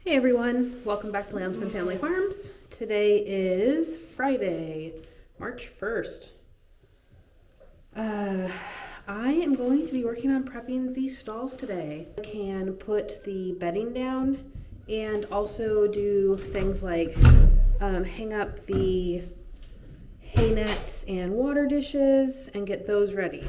Hey everyone, welcome back to Lambson Family Farms. Today is Friday, March 1st. I am going to be working on prepping these stalls today. I can put the bedding down and also do things like hang up the hay nets and water dishes and get those ready.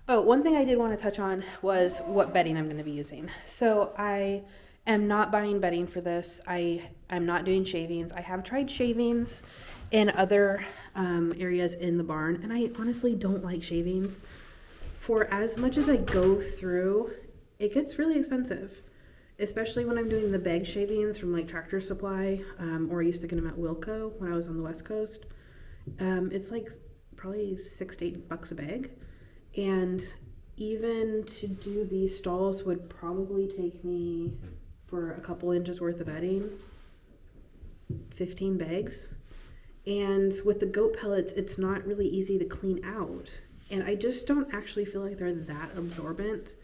Oh, one thing I did want to touch on was what bedding I'm going to be using. So I am not buying bedding for this. I'm not doing shavings. I have tried shavings in other areas in the barn, and I honestly don't like shavings. For as much as I go through, it gets really expensive, especially when I'm doing the bag shavings from like Tractor Supply, or I used to get them at Wilco when I was on the West Coast. It's like probably $6 to $8 a bag. And even to do these stalls would probably take me, for a couple inches worth of bedding, 15 bags. And with the goat pellets, it's not really easy to clean out. And I just don't actually feel like they're that absorbent.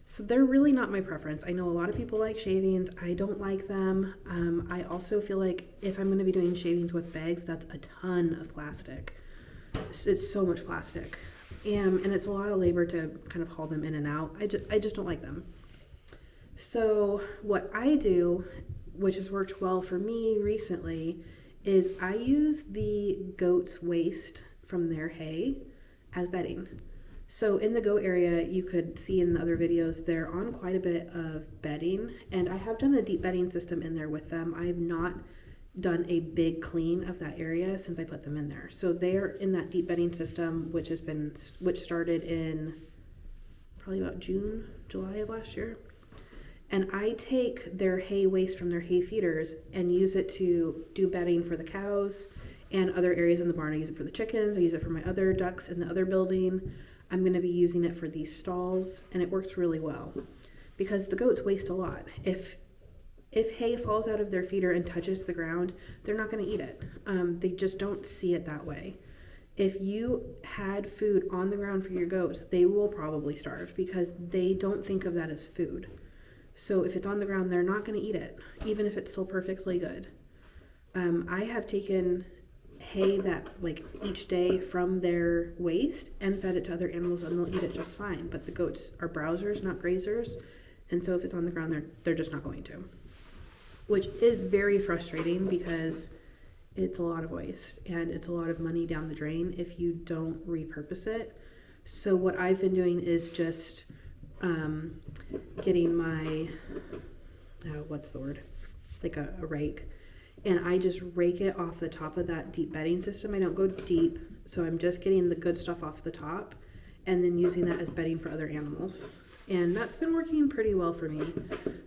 So they're really not my preference. I know a lot of people like shavings. I don't like them. I also feel like if I'm going to be doing shavings with bags, that's a ton of plastic. It's so much plastic. And it's a lot of labor to kind of haul them in and out. I just don't like them. So what I do, which has worked well for me recently, is I use the goat's waste from their hay as bedding. So in the goat area, you could see in the other videos, they're on quite a bit of bedding, and I have done a deep bedding system in there with them. I have not done a big clean of that area since I put them in there. So they're in that deep bedding system, which started in probably about July of last year. And I take their hay waste from their hay feeders and use it to do bedding for the cows and other areas in the barn. I use it for the chickens. I use it for my other ducks in the other building. I'm going to be using it for these stalls, and it works really well because the goats waste a lot. If hay falls out of their feeder and touches the ground, they're not going to eat it. They just don't see it that way. If you had food on the ground for your goats, they will probably starve because they don't think of that as food. So if it's on the ground, they're not going to eat it, even if it's still perfectly good. I have taken hay that like each day from their waste and fed it to other animals, and they'll eat it just fine. But the goats are browsers, not grazers. And so if it's on the ground, they're just not going to. Which is very frustrating because it's a lot of waste and it's a lot of money down the drain if you don't repurpose it. So what I've been doing is just getting my, like a rake, and I just rake it off the top of that deep bedding system. I don't go deep, so I'm just getting the good stuff off the top and then using that as bedding for other animals. And that's been working pretty well for me.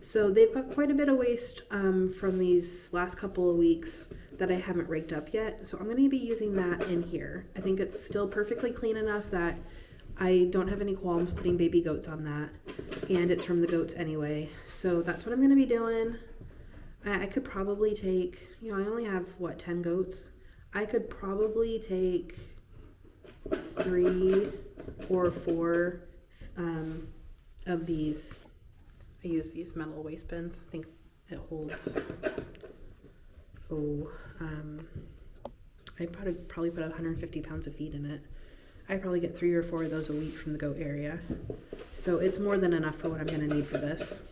So they've got quite a bit of waste from these last couple of weeks that I haven't raked up yet. So I'm going to be using that in here. I think it's still perfectly clean enough that I don't have any qualms putting baby goats on that. And it's from the goats anyway. So that's what I'm going to be doing. I could probably take, I only have, 10 goats? I could probably take 3 or 4 of these. I use these metal waste bins. I think it holds, I probably put 150 pounds of feed in it. I probably get 3 or 4 of those a week from the goat area. So it's more than enough for what I'm going to need for this.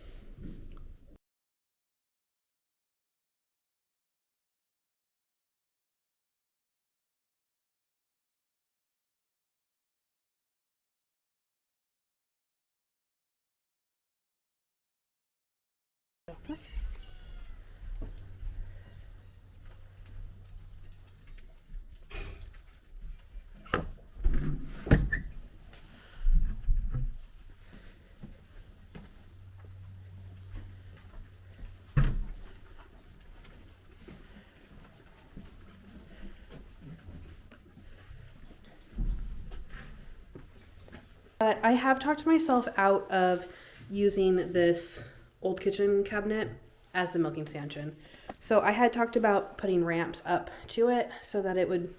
But I have talked myself out of using this old kitchen cabinet as the milking stanchion. So I had talked about putting ramps up to it so that it would,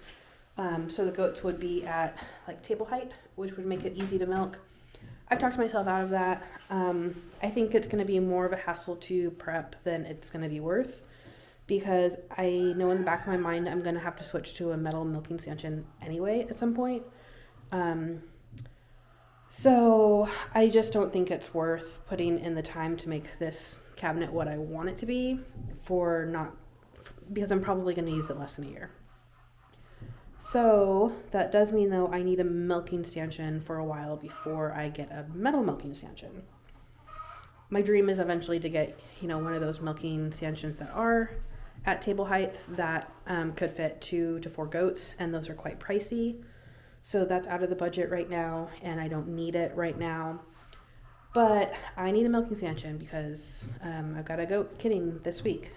so the goats would be at like table height, which would make it easy to milk. I've talked myself out of that. I think it's going to be more of a hassle to prep than it's going to be worth, because I know in the back of my mind I'm going to have to switch to a metal milking stanchion anyway at some point. So I just don't think it's worth putting in the time to make this cabinet what I want it to be because I'm probably going to use it less than a year. So that does mean, though, I need a milking stanchion for a while before I get a metal milking stanchion. My dream is eventually to get, one of those milking stanchions that are at table height that could fit 2 to 4 goats, and those are quite pricey. So that's out of the budget right now, and I don't need it right now. But I need a milking stanchion because I've got a goat kidding this week.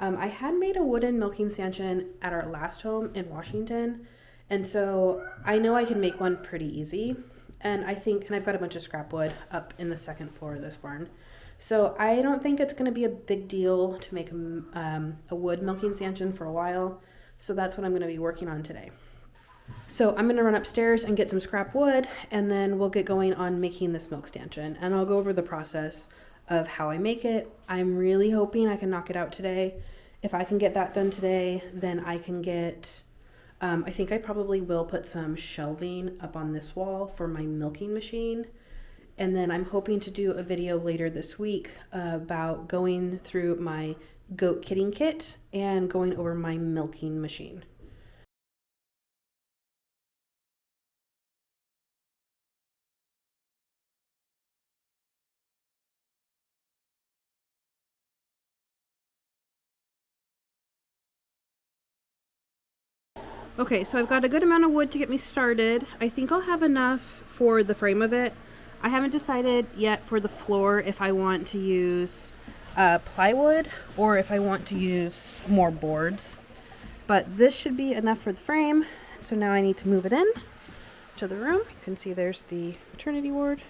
I had made a wooden milking stanchion at our last home in Washington, and so I know I can make one pretty easy. And I've got a bunch of scrap wood up in the second floor of this barn. So I don't think it's going to be a big deal to make a wood milking stanchion for a while. So that's what I'm going to be working on today. So I'm going to run upstairs and get some scrap wood, and then we'll get going on making this milk stanchion. And I'll go over the process of how I make it. I'm really hoping I can knock it out today. If I can get that done today, then I can get, I think I probably will put some shelving up on this wall for my milking machine. And then I'm hoping to do a video later this week about going through my goat kidding kit and going over my milking machine. Okay, so I've got a good amount of wood to get me started. I think I'll have enough for the frame of it. I haven't decided yet for the floor if I want to use plywood or if I want to use more boards. But this should be enough for the frame. So now I need to move it in to the room. You can see there's the maternity ward.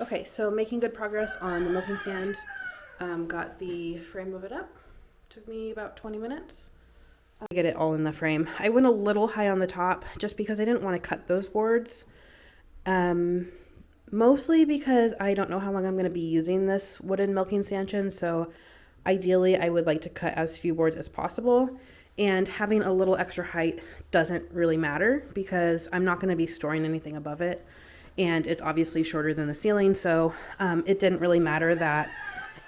Okay, so making good progress on the milking stand. Got the frame of it up. Took me about 20 minutes. To get it all in the frame. I went a little high on the top just because I didn't want to cut those boards. Mostly because I don't know how long I'm going to be using this wooden milking stanchion, so ideally I would like to cut as few boards as possible. And having a little extra height doesn't really matter because I'm not going to be storing anything above it. And it's obviously shorter than the ceiling, so it didn't really matter that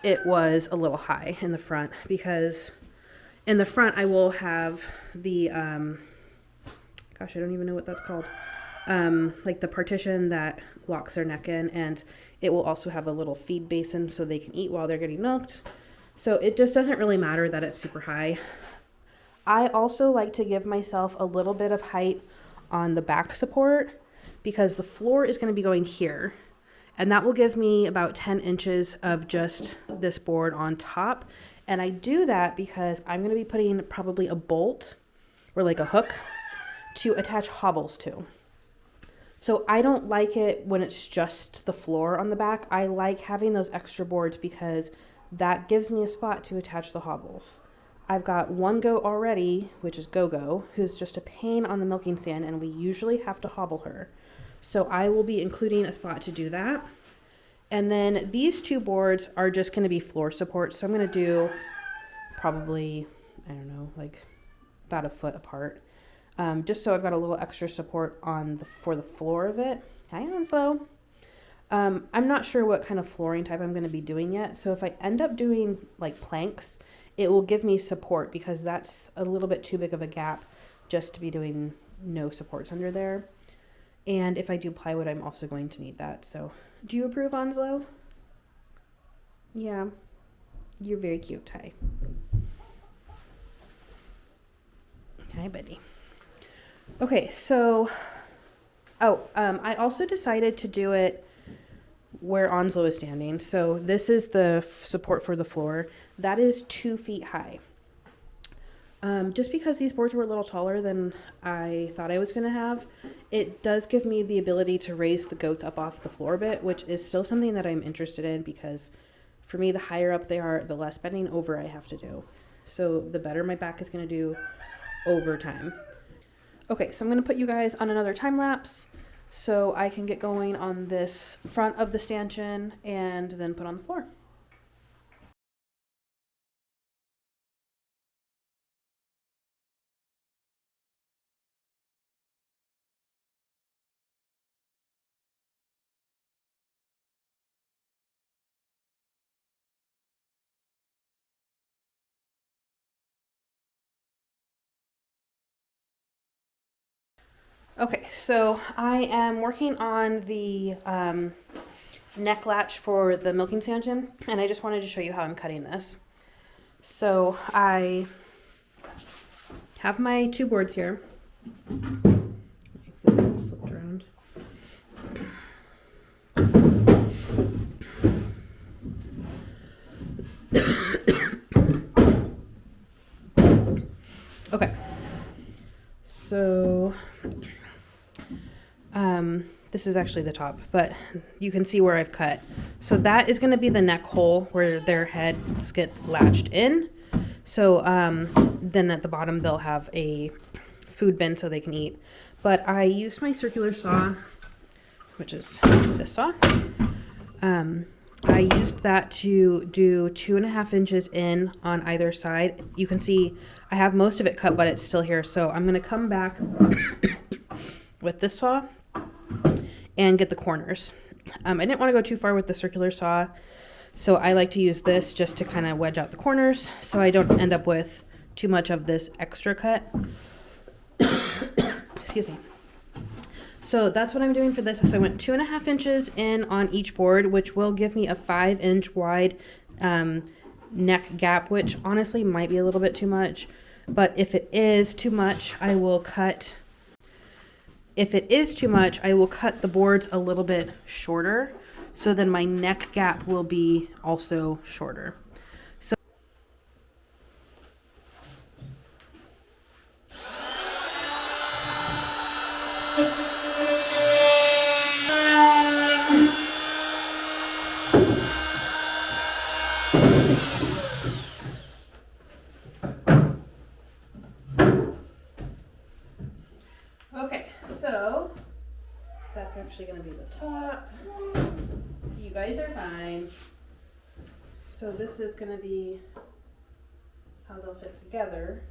it was a little high in the front, because in the front I will have the, gosh, I don't even know what that's called, like the partition that locks their neck in, and it will also have a little feed basin so they can eat while they're getting milked. So it just doesn't really matter that it's super high. I also like to give myself a little bit of height on the back support, because the floor is going to be going here, and that will give me about 10 inches of just this board on top. And I do that because I'm going to be putting probably a bolt or like a hook to attach hobbles to. So I don't like it when it's just the floor on the back. I like having those extra boards because that gives me a spot to attach the hobbles. I've got one goat already, which is Go-Go, who's just a pain on the milking stand, and we usually have to hobble her. So I will be including a spot to do that. And then these two boards are just going to be floor support. So I'm going to do probably, I don't know, like about a foot apart. Just so I've got a little extra support for the floor of it. Hang on, slow. I'm not sure what kind of flooring type I'm going to be doing yet. So if I end up doing like planks, it will give me support because that's a little bit too big of a gap just to be doing no supports under there. And if I do plywood, I'm also going to need that. So do you approve, Onslow? Yeah, you're very cute, Ty. Hi, buddy. Okay, so, I also decided to do it where Onslow is standing. So this is the support for the floor. That is 2 feet high. Just because these boards were a little taller than I thought I was going to have, it does give me the ability to raise the goats up off the floor a bit, which is still something that I'm interested in because for me, the higher up they are, the less bending over I have to do. So the better my back is going to do over time. Okay, so I'm going to put you guys on another time lapse so I can get going on this front of the stanchion and then put on the floor. Okay, so I am working on the neck latch for the milking stanchion, and I just wanted to show you how I'm cutting this. So I have my 2 boards here. Flip this flipped around. Okay, so this is actually the top, but you can see where I've cut. So that is going to be the neck hole where their heads get latched in. So then at the bottom they'll have a food bin so they can eat. But I used my circular saw, which is this saw. I used that to do 2.5 inches in on either side. You can see I have most of it cut, but it's still here. So I'm going to come back with this saw and get the corners. I didn't want to go too far with the circular saw, so I like to use this just to kind of wedge out the corners so I don't end up with too much of this extra cut. Excuse me. So that's what I'm doing for this. So I went 2.5 inches in on each board, which will give me a 5-inch wide neck gap, which honestly might be a little bit too much. But if it is too much, I will cut. If it is too much, I will cut the boards a little bit shorter. So then my neck gap will be also shorter. So okay, so that's actually going to be the top. You guys are fine. So this is going to be how they'll fit together.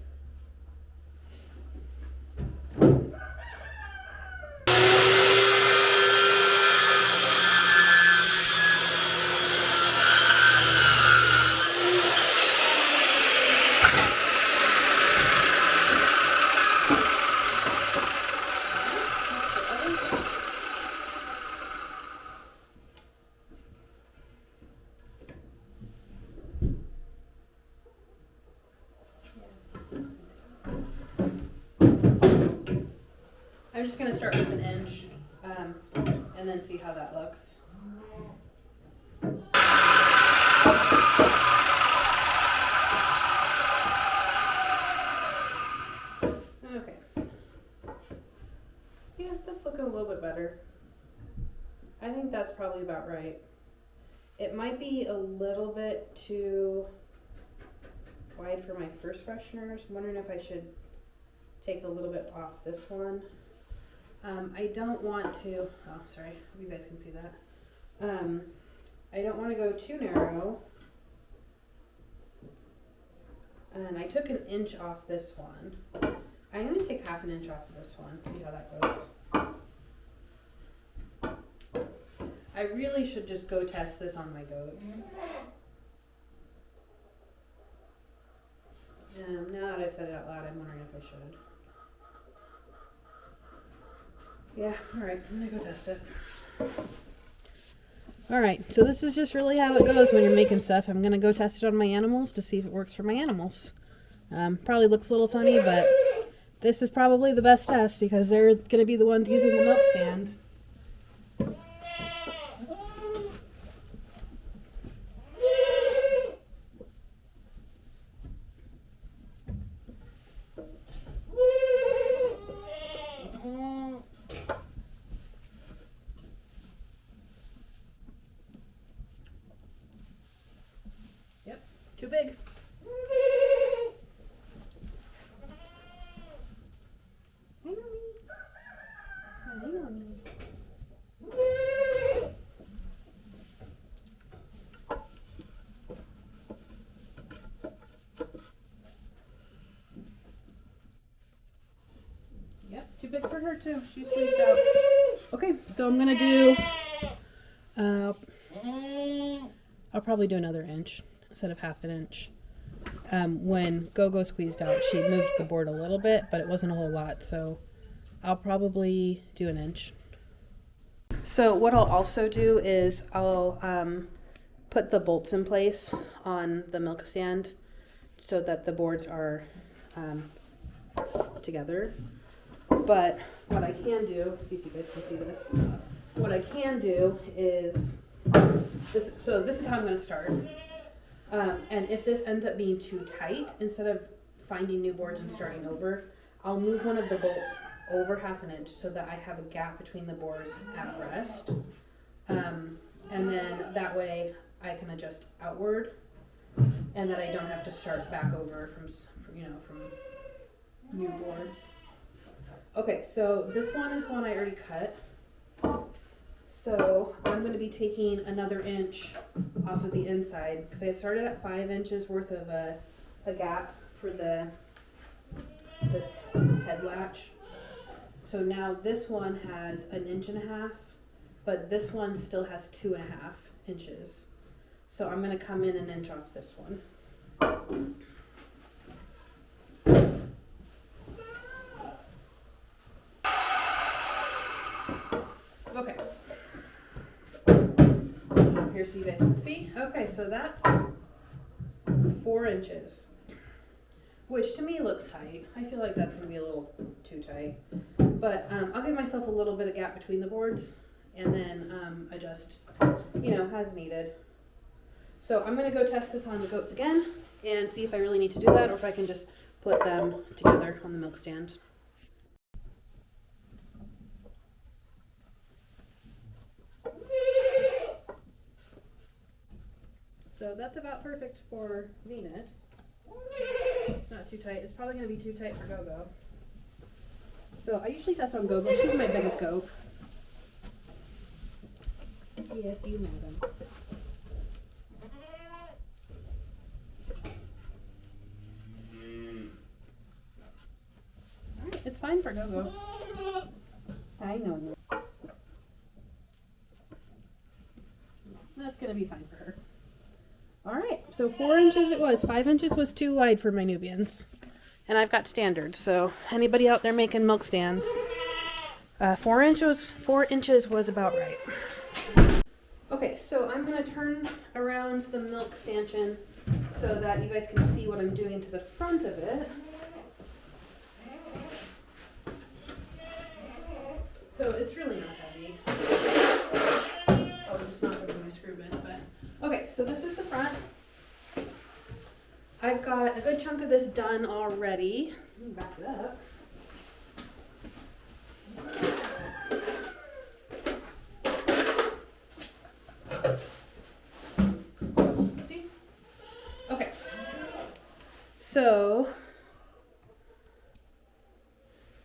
I'm just going to start with 1 inch and then see how that looks. Okay. Yeah, that's looking a little bit better. I think that's probably about right. It might be a little bit too wide for my first fresheners. I'm wondering if I should take a little bit off this one. I don't want to, oh sorry, hope you guys can see that. I don't want to go too narrow. And I took an inch off this one. I'm going to take half an inch off of this one, see how that goes. I really should just go test this on my goats. Now that I've said it out loud, I'm wondering if I should. Yeah, alright, I'm gonna go test it. Alright, so this is just really how it goes when you're making stuff. I'm gonna go test it on my animals to see if it works for my animals. Probably looks a little funny, but this is probably the best test because they're gonna be the ones using the milk stand. Too big. Yep, too big for her too. She's squeezed out. Okay, so I'm gonna do, I'll probably do another inch instead of half an inch. When Go-Go squeezed out, she moved the board a little bit, but it wasn't a whole lot, so I'll probably do an inch. So what I'll also do is I'll put the bolts in place on the milk stand so that the boards are together. But what I can do, see if you guys can see this, what I can do is this. So this is how I'm going to start. And if this ends up being too tight, instead of finding new boards and starting over, I'll move one of the bolts over half an inch so that I have a gap between the boards at rest. And then that way I can adjust outward and that I don't have to start back over from new boards. Okay, so this one is the one I already cut. So I'm going to be taking another inch off of the inside because I started at 5 inches worth of a gap for this head latch. So now this one has 1.5 inches, but this one still has 2.5 inches. So I'm going to come in an inch off this one. Okay. Here so you guys can see. Okay, so that's 4 inches, which to me looks tight. I feel like that's going to be a little too tight, but I'll give myself a little bit of gap between the boards and then adjust, as needed. So I'm going to go test this on the goats again and see if I really need to do that or if I can just put them together on the milk stand. So that's about perfect for Venus. It's not too tight. It's probably going to be too tight for Go-Go. So I usually test on Go-Go. She's my biggest goat. Yes, you know them. Alright, it's fine for Go-Go. I know you. That's going to be fine for her. Alright, so 4 inches it was. 5 inches was too wide for my Nubians. And I've got standards, so anybody out there making milk stands, 4 inches was about right. Okay, so I'm going to turn around the milk stanchion so that you guys can see what I'm doing to the front of it. So it's really not heavy. Oh, it's not going to be my screw bit, but okay, so this is the front. I've got a good chunk of this done already. Let me back it up. See? Okay. So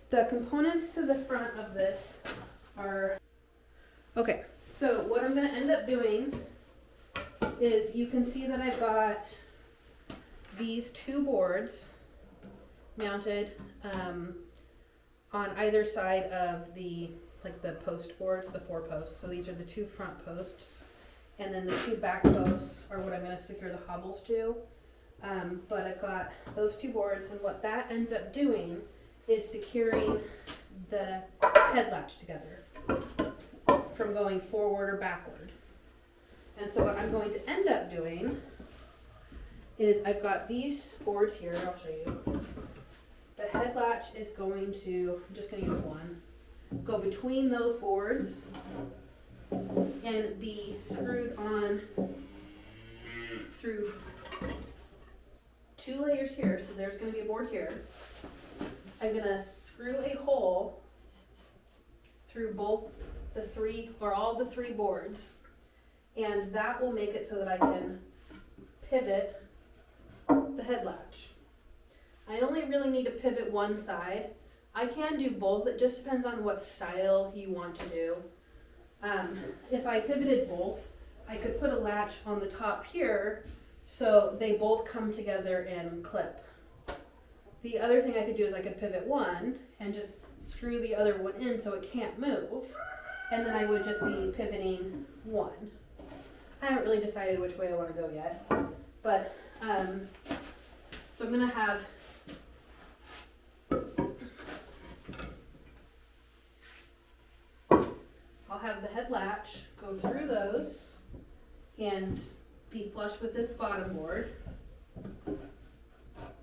the components to the front of this are, okay, so what I'm going to end up doing is you can see that I've got these two boards mounted on either side of the post boards, the 4 posts. So these are the 2 front posts, and then the 2 back posts are what I'm going to secure the hobbles to. But I've got those 2 boards, and what that ends up doing is securing the head latch together from going forward or backward. And so what I'm going to end up doing is I've got these boards here, I'll show you. The head latch is going to, I'm just going to use one, go between those boards and be screwed on through 2 layers here. So there's going to be a board here. I'm going to screw a hole through both the 3 or all the 3 boards, and that will make it so that I can pivot the head latch. I only really need to pivot one side. I can do both, it just depends on what style you want to do. If I pivoted both, I could put a latch on the top here so they both come together and clip. The other thing I could do is I could pivot one and just screw the other one in so it can't move, and then I would just be pivoting one. I haven't really decided which way I want to go yet, but so I'm going to have I'll have the head latch go through those and be flush with this bottom board,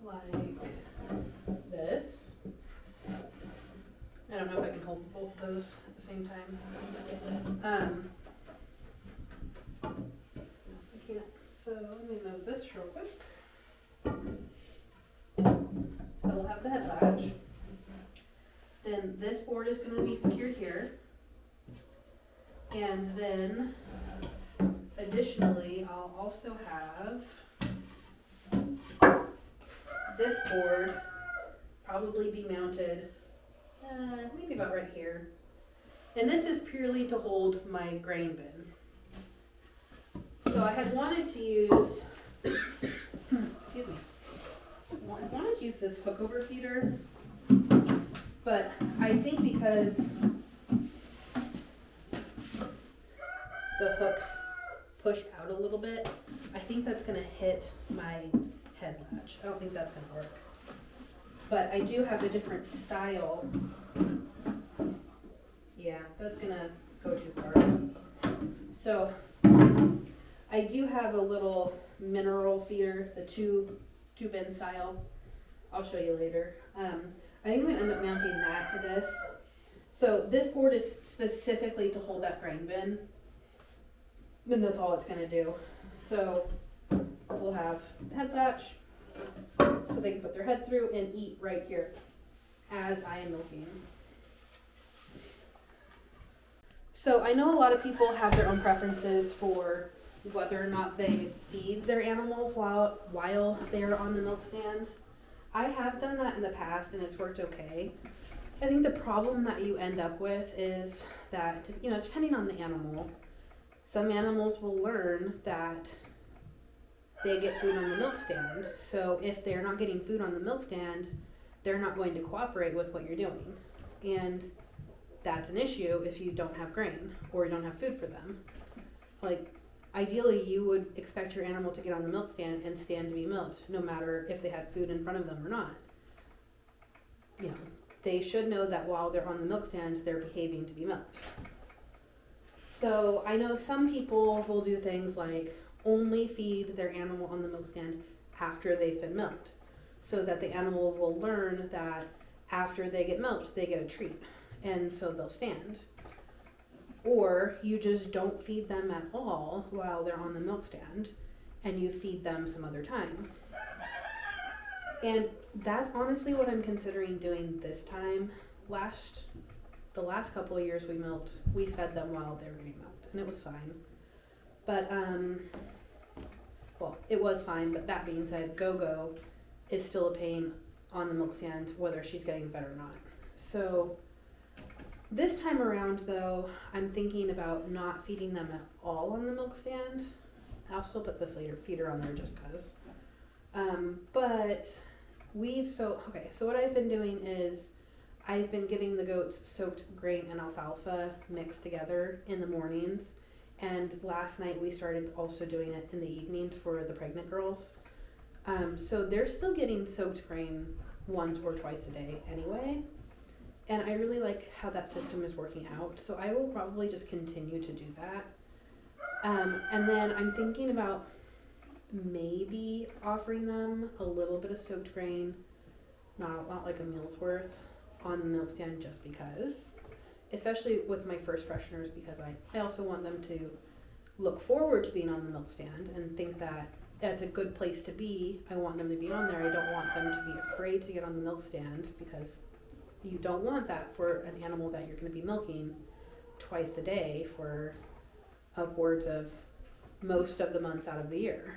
like this. I don't know if I can hold both of those at the same time. I can't, so let me move this real quick. So we'll have the head latch. Then this board is going to be secured here. And then additionally, I'll also have this board probably be mounted maybe about right here. And this is purely to hold my grain bin. So I had wanted to use, excuse me, I wanted to use this hookover feeder, but I think because the hooks push out a little bit, I think that's going to hit my head latch. I don't think that's going to work. But I do have a different style. Yeah, that's going to go too far. So I do have a little mineral feeder, the two bin style. I'll show you later. I think I'm going to end up mounting that to this. So this board is specifically to hold that grain bin. And that's all it's going to do. So we'll have the head latch so they can put their head through and eat right here as I am milking. So I know a lot of people have their own preferences for whether or not they feed their animals while they're on the milk stand. I have done that in the past and it's worked okay. I think the problem that you end up with is that, depending on the animal, some animals will learn that they get food on the milk stand. So if they're not getting food on the milk stand, they're not going to cooperate with what you're doing. And that's an issue if you don't have grain or you don't have food for them. Like, ideally, you would expect your animal to get on the milk stand and stand to be milked, no matter if they had food in front of them or not. They should know that while they're on the milk stand, they're behaving to be milked. So I know some people will do things like only feed their animal on the milk stand after they've been milked, so that the animal will learn that after they get milked, they get a treat, and so they'll stand. Or you just don't feed them at all while they're on the milk stand, and you feed them some other time. And that's honestly what I'm considering doing this time. The last couple of years we fed them while they were getting milked, and it was fine. But, it was fine, but that being said, Go-Go is still a pain on the milk stand, whether she's getting fed or not. So this time around, though, I'm thinking about not feeding them at all on the milk stand. I'll still put the feeder on there just because. But so what I've been doing is I've been giving the goats soaked grain and alfalfa mixed together in the mornings. And last night we started also doing it in the evenings for the pregnant girls. So they're still getting soaked grain once or twice a day anyway. And I really like how that system is working out. So I will probably just continue to do that. And then I'm thinking about maybe offering them a little bit of soaked grain, not like a meal's worth, on the milk stand just because. Especially with my first fresheners, because I also want them to look forward to being on the milk stand and think that that's a good place to be. I want them to be on there. I don't want them to be afraid to get on the milk stand, because you don't want that for an animal that you're going to be milking twice a day for upwards of most of the months out of the year.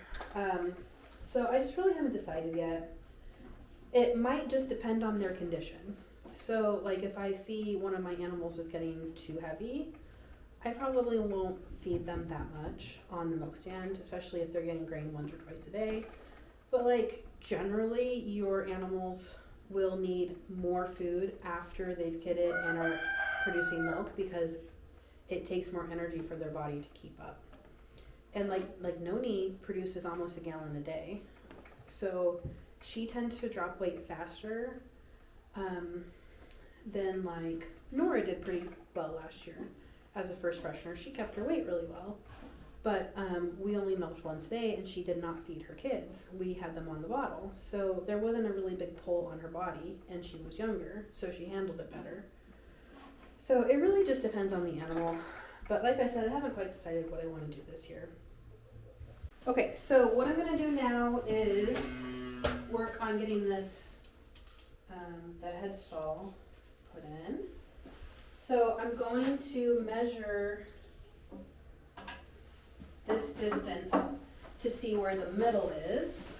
So I just really haven't decided yet. It might just depend on their condition. So like if I see one of my animals is getting too heavy, I probably won't feed them that much on the milk stand, especially if they're getting grain once or twice a day. But like generally your animals will need more food after they've kidded and are producing milk, because it takes more energy for their body to keep up. And like Noni produces almost a gallon a day, so she tends to drop weight faster than like Nora did pretty well last year as a first freshener. She kept her weight really well, but we only milked once a day and she did not feed her kids. We had them on the bottle, so there wasn't a really big pull on her body, and she was younger, so she handled it better. So it really just depends on the animal. But like I said, I haven't quite decided what I want to do this year. Okay, so what I'm going to do now is work on getting this, the head stall put in. So I'm going to measure this distance to see where the middle is.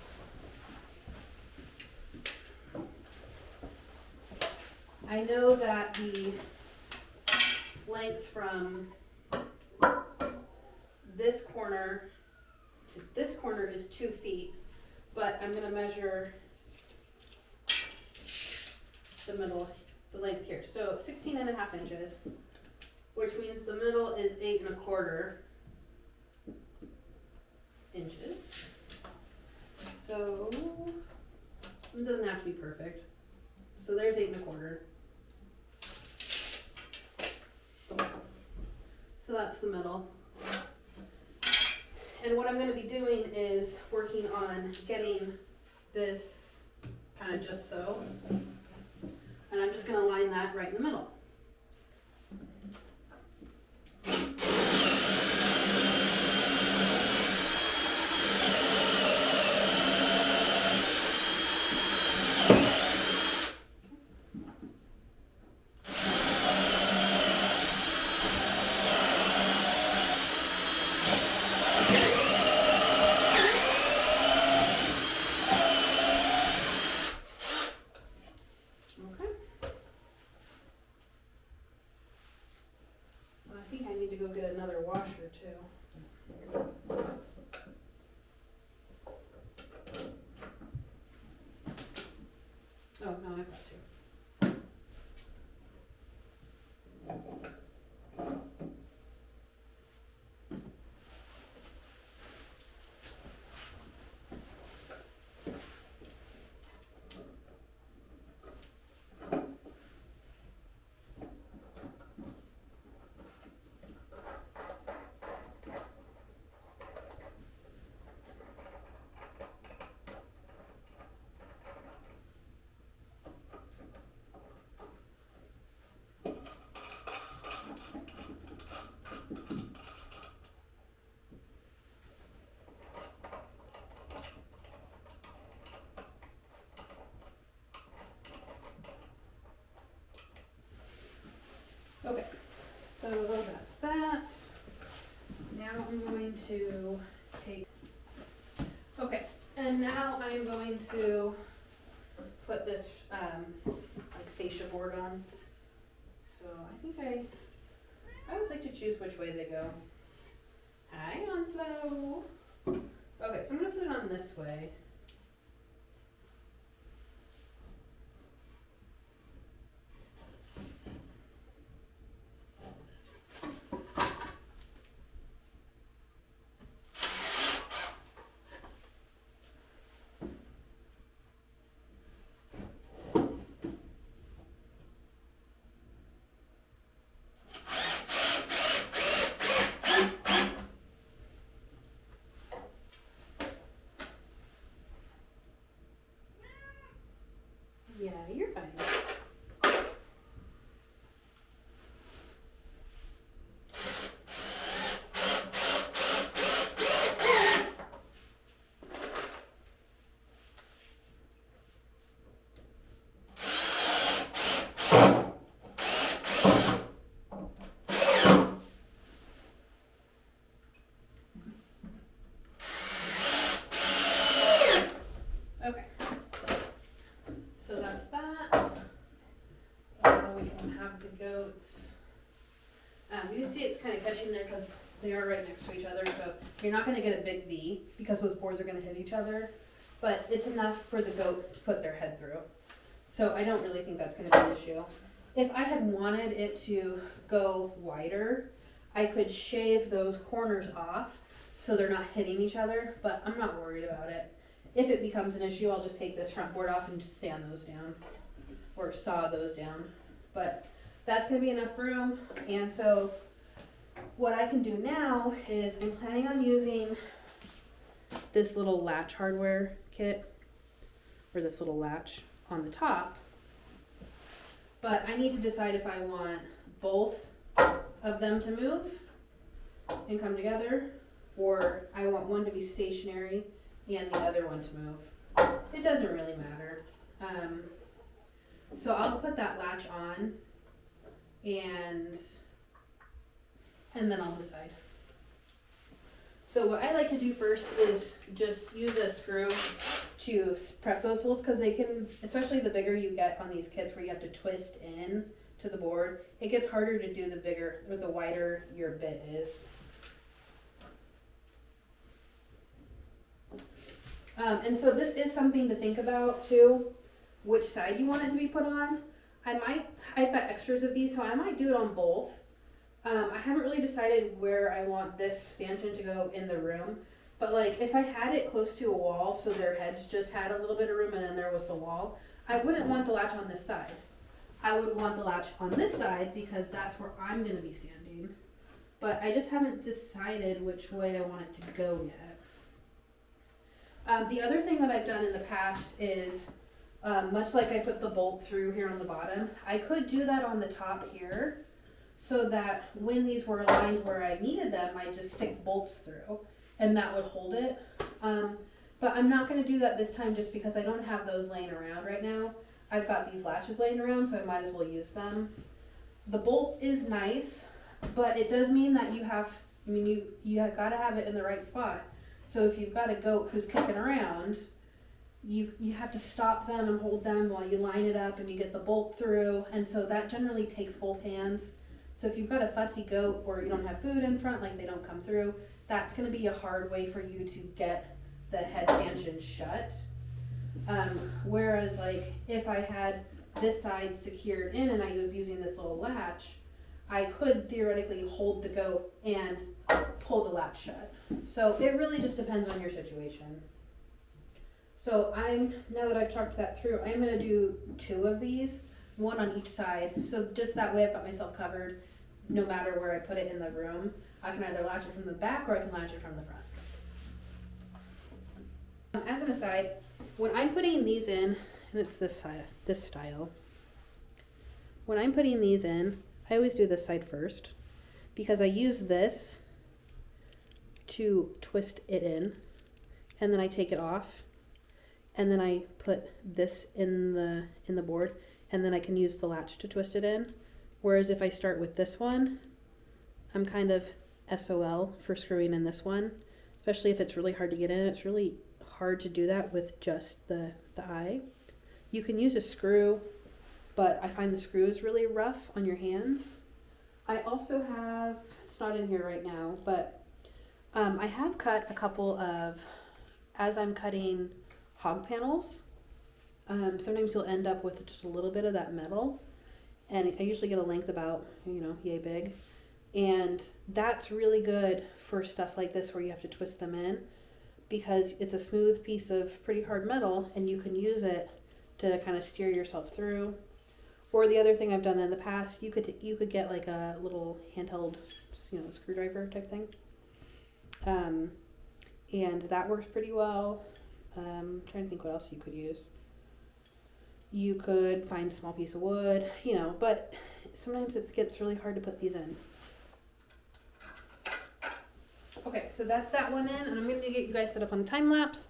I know that the length from this corner to this corner is 2 feet, but I'm going to measure the middle, the length here. So 16.5 inches, which means the middle is 8.25 inches. So it doesn't have to be perfect. So there's 8.25. So that's the middle. And what I'm going to be doing is working on getting this kind of just so. And I'm just going to line that right in the middle. Oh, no, I've got to. Okay, so that's that. Now I'm going to take, okay, and now I'm going to put this like fascia board on. So I think I always like to choose which way they go. Hang on, slow. Okay, so I'm gonna put it on this way. catching there because they are right next to each other, so you're not gonna get a big V because those boards are gonna hit each other, but it's enough for the goat to put their head through. So I don't really think that's gonna be an issue. If I had wanted it to go wider, I could shave those corners off so they're not hitting each other, but I'm not worried about it. If it becomes an issue, I'll just take this front board off and just sand those down or saw those down. But that's gonna be enough room, and so what I can do now is I'm planning on using this little latch hardware kit, or this little latch on the top, but I need to decide if I want both of them to move and come together, or I want one to be stationary and the other one to move. It doesn't really matter. So I'll put that latch on and then I'll decide. So what I like to do first is just use a screw to prep those holes, because they can, especially the bigger you get on these kits where you have to twist in to the board, it gets harder to do the bigger or the wider your bit is. And so this is something to think about too, which side you want it to be put on. I've got extras of these, so I might do it on both. I haven't really decided where I want this stanchion to go in the room, but like if I had it close to a wall so their heads just had a little bit of room and then there was the wall, I wouldn't want the latch on this side. I would want the latch on this side because that's where I'm going to be standing. But I just haven't decided which way I want it to go yet. The other thing that I've done in the past is, much like I put the bolt through here on the bottom, I could do that on the top here, so that when these were aligned where I needed them, I just stick bolts through and that would hold it. But I'm not going to do that this time just because I don't have those laying around right now. I've got these latches laying around, so I might as well use them. The bolt is nice, but it does mean that you have got to have it in the right spot. So if you've got a goat who's kicking around, you have to stop them and hold them while you line it up and you get the bolt through, and so that generally takes both hands. So if you've got a fussy goat or you don't have food in front, like they don't come through, that's going to be a hard way for you to get the head stanchion shut. Whereas like if I had this side secured in and I was using this little latch, I could theoretically hold the goat and pull the latch shut. So it really just depends on your situation. So now that I've talked that through, I'm going to do 2 of these, one on each side. So just that way I've got myself covered no matter where I put it in the room. I can either latch it from the back or I can latch it from the front. As an aside, when I'm putting these in, and it's this style, when I'm putting these in, I always do this side first because I use this to twist it in, and then I take it off, and then I put this in the board, and then I can use the latch to twist it in. Whereas if I start with this one, I'm kind of SOL for screwing in this one, especially if it's really hard to get in. It's really hard to do that with just the eye. You can use a screw, but I find the screw is really rough on your hands. I also have, it's not in here right now, but I have cut a couple of, as I'm cutting hog panels, sometimes you'll end up with just a little bit of that metal, and I usually get a length about, yay big, and that's really good for stuff like this where you have to twist them in, because it's a smooth piece of pretty hard metal and you can use it to kind of steer yourself through. Or the other thing I've done in the past, you could get like a little handheld, screwdriver type thing, and that works pretty well. I'm trying to think what else you could use. You could find a small piece of wood, but sometimes it gets really hard to put these in. Okay, so that's that one in, and I'm going to get you guys set up on time lapse.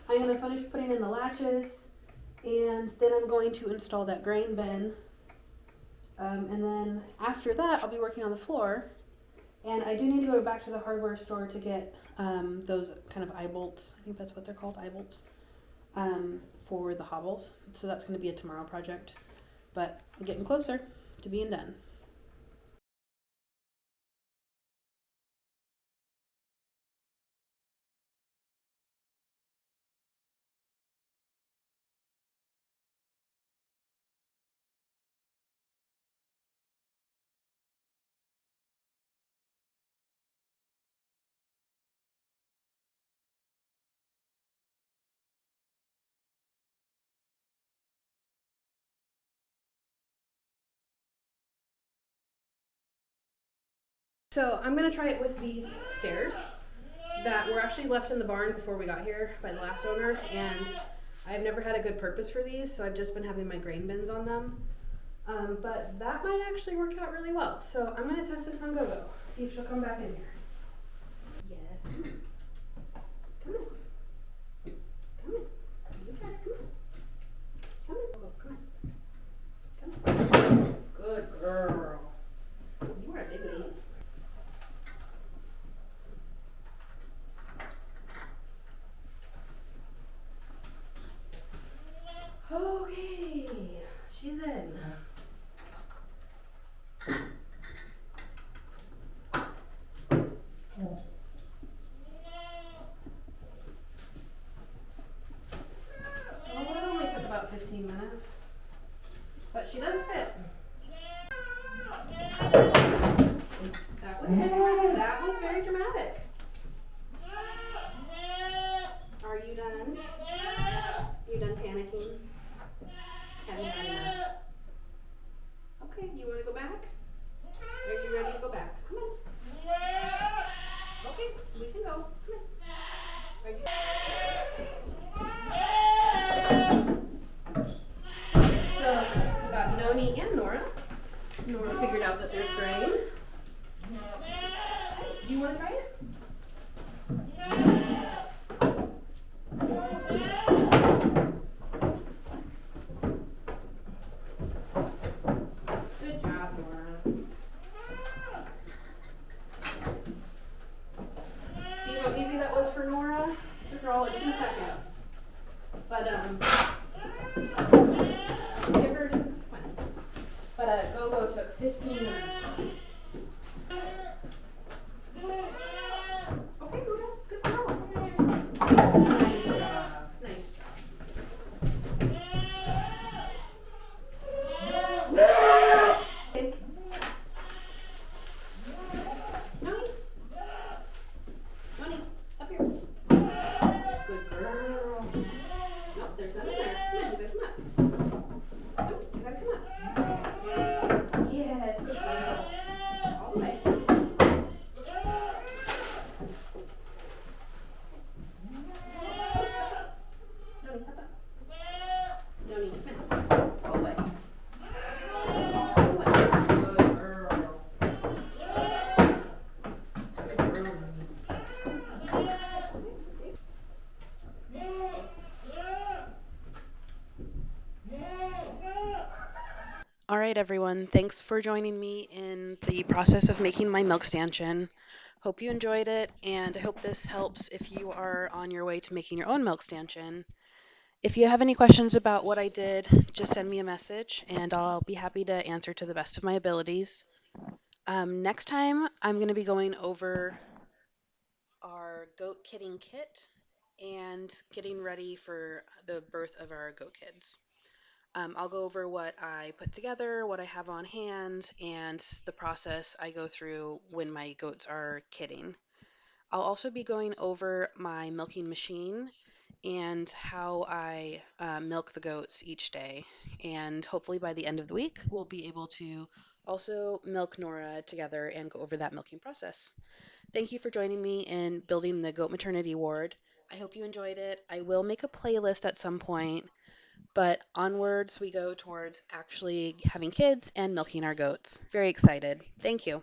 I'm going to finish putting in the latches, and then I'm going to install that grain bin. And then after that, I'll be working on the floor. And I do need to go back to the hardware store to get those kind of eye bolts. I think that's what they're called, eye bolts, for the hobbles. So that's going to be a tomorrow project. But I'm getting closer to being done. So I'm gonna try it with these stairs that were actually left in the barn before we got here by the last owner, and I've never had a good purpose for these, so I've just been having my grain bins on them. But that might actually work out really well. So I'm gonna test this on Go-Go, see if she'll come back in here. Yes, come on. Come on. Come on. You got it, come on. Come on, Go-Go, come on. Come on. Good girl. You are a big lady. Okay, she's in. Well, it only took about 15 minutes, but she does fit. That was very dramatic. Are you done? You done panicking? Have you had enough? Okay, you want to go back? Are you ready to go back? Come on. Okay, we can go. Come on. Are you... So, we got Noni and Nora. Nora figured out that there's grain. Do you want to try it? Good job, Nora. See how easy that was for Nora? Took her all of 2 seconds. But give her 20. But Go-Go took 15 minutes. Okay, Nora, good girl. Nice job. Nice job. Okay. Noni. Noni, up here. Good girl. Nope, there's none in there. Come on, you gotta come up. Nope, you gotta come up. Yes, good girl. All the way. Noni, up. Noni, come on. All the way. All the way. Good girl. Good girl, Noni. All right, everyone. Thanks for joining me in the process of making my milk stanchion. Hope you enjoyed it, and I hope this helps if you are on your way to making your own milk stanchion. If you have any questions about what I did, just send me a message, and I'll be happy to answer to the best of my abilities. Next time, I'm going to be going over our goat kidding kit and getting ready for the birth of our goat kids. I'll go over what I put together, what I have on hand, and the process I go through when my goats are kidding. I'll also be going over my milking machine and how I milk the goats each day. And hopefully by the end of the week, we'll be able to also milk Nora together and go over that milking process. Thank you for joining me in building the goat maternity ward. I hope you enjoyed it. I will make a playlist at some point. But onwards we go towards actually having kids and milking our goats. Very excited. Thank you.